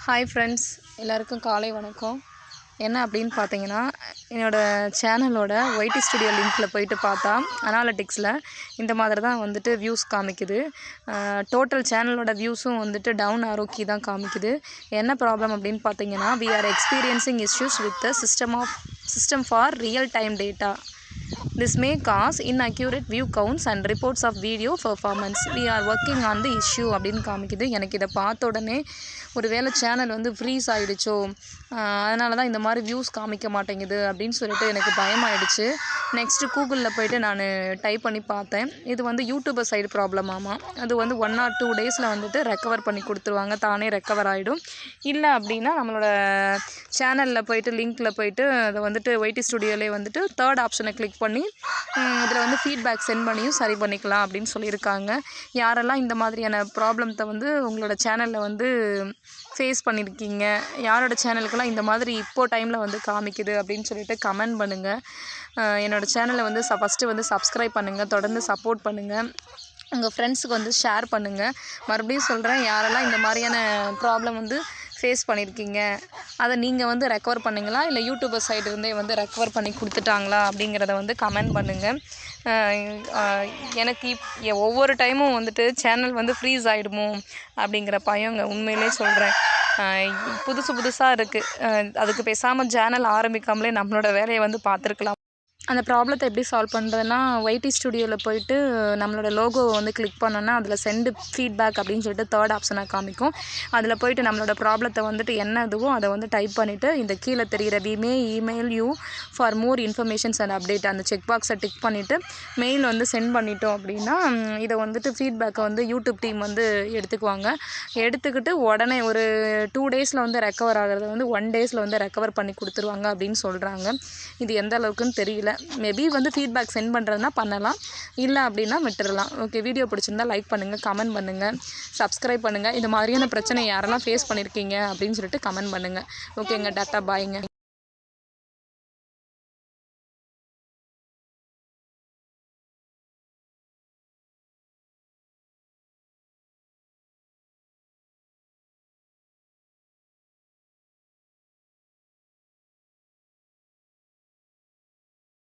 Hi friends, எல்லாருக்கும் காலை வணக்கம். என்ன அப்படின்னு பார்த்தீங்கன்னா, என்னோடய சேனலோட ஒய்டி ஸ்டுடியோ லிங்க்கில் போயிட்டு பார்த்தா அனாலிட்டிக்ஸில் இந்த மாதிரி தான் வந்துட்டு வியூஸ் காமிக்குது. டோட்டல் சேனலோட வியூஸும் வந்துட்டு டவுன் ஆரோக்கி தான் காமிக்குது. என்ன ப்ராப்ளம் அப்படின்னு பார்த்தீங்கன்னா, we are experiencing issues with the system for real time data. This may cause inaccurate view counts and reports of video performance. We are working on the issue அப்படின்னு காமிக்குது. எனக்கு இதை பார்த்த உடனே ஒரு வேளை சேனல் வந்து ஃப்ரீஸ் ஆகிடுச்சோ, அதனால தான் இந்த மாதிரி வியூஸ் காமிக்க மாட்டேங்குது அப்படின்னு சொல்லிட்டு எனக்கு பயமாயிடுச்சு. நெக்ஸ்ட்டு கூகுளில் போய்ட்டு நான் டைப் பண்ணி பார்த்தேன். இது வந்து யூடியூபர் சைடு ப்ராப்ளம் ஆமாம். அது வந்து 1 or 2 டேஸில் வந்துட்டு ரெக்கவர் பண்ணி கொடுத்துருவாங்க, தானே ரெக்கவர் ஆகிடும். இல்லை அப்படின்னா நம்மளோட சேனலில் போய்ட்டு லிங்க்கில் போய்ட்டு அதை வந்துட்டு ஒய்டி ஸ்டுடியோலே வந்துட்டு 3rd ஆப்ஷனை கிளிக் பண்ணி இதில் வந்து ஃபீட்பேக் சென்ட் பண்ணியும் சரி பண்ணிக்கலாம் அப்படின்னு சொல்லியிருக்காங்க. யாரெல்லாம் இந்த மாதிரியான ப்ராப்ளத்தை வந்து உங்களோட சேனலில் வந்து ஃபேஸ் பண்ணியிருக்கீங்க, யாரோட சேனலுக்கெல்லாம் இந்த மாதிரி இப்போது டைமில் வந்து காமிக்குது அப்படின்னு சொல்லிட்டு கமெண்ட் பண்ணுங்கள். என்னோடய சேனலை வந்து ஃபஸ்ட்டு வந்து சப்ஸ்கிரைப் பண்ணுங்கள், தொடர்ந்து சப்போர்ட் பண்ணுங்கள், உங்கள் ஃப்ரெண்ட்ஸுக்கு வந்து ஷேர் பண்ணுங்கள். மறுபடியும் சொல்கிறேன், யாரெல்லாம் இந்த மாதிரியான ப்ராப்ளம் வந்து ஃபேஸ் பண்ணியிருக்கீங்க, அதை நீங்கள் வந்து ரெக்கவர் பண்ணிங்களா, இல்லை யூடியூபர் சைடு இருந்தே வந்து ரெக்கவர் பண்ணி கொடுத்துட்டாங்களா அப்படிங்கிறத வந்து கமெண்ட் பண்ணுங்கள். எனக்கு ஒவ்வொரு டைமும் வந்துட்டு சேனல் வந்து ஃப்ரீஸ் ஆகிடுமோ அப்படிங்கிற பயங்க, உண்மையிலே சொல்கிறேன். புதுசாக இருக்குது. அதுக்கு பேசாமல் சேனல் ஆரம்பிக்காமலே நம்மளோட வேலையை வந்து பார்த்துருக்கலாம். அந்த ப்ராப்ளத்தை எப்படி சால்வ் பண்ணுறதுன்னா, ஒய்டி ஸ்டுடியோவில் போய்ட்டு நம்மளோட லோகோவை வந்து கிளிக் பண்ணோன்னா அதில் சென்ட் ஃபீட்பேக் அப்படின்னு சொல்லிட்டு 3rd ஆப்ஷனாக காமிக்கும். அதில் போய்ட்டு நம்மளோட ப்ராப்ளத்தை வந்துட்டு என்ன இதுவோ அதை வந்து டைப் பண்ணிவிட்டு இந்த கீழே தெரிகிற we may email you for more informations and update அந்த செக் பாக்ஸை டிக் பண்ணிவிட்டு மெயில் வந்து சென்ட் பண்ணிட்டோம் அப்படின்னா இதை வந்துட்டு ஃபீட்பேக்கை வந்து யூடியூப் டீம் வந்து எடுத்துக்குவாங்க. எடுத்துக்கிட்டு உடனே ஒரு 2 டேஸில் வந்து ரெக்கவர் ஆகிறத வந்து 1 டேஸில் வந்து ரெக்கவர் பண்ணி கொடுத்துருவாங்க அப்படின்னு சொல்கிறாங்க. இது எந்த அளவுக்குன்னு தெரியல. மேபி வந்து ஃபீட்பேக் சென்ட் பண்ணுறதுனா பண்ணலாம், இல்லை அப்படின்னா விட்டுடலாம். ஓகே, வீடியோ பிடிச்சிருந்தா லைக் பண்ணுங்கள், கமெண்ட் பண்ணுங்கள், சப்ஸ்கிரைப் பண்ணுங்கள். இந்த மாதிரியான பிரச்சனை யாரெல்லாம் ஃபேஸ் பண்ணியிருக்கீங்க அப்படின்னு சொல்லிட்டு கமெண்ட் பண்ணுங்கள். ஓகேங்க, டாட்டா, பாய்ங்க.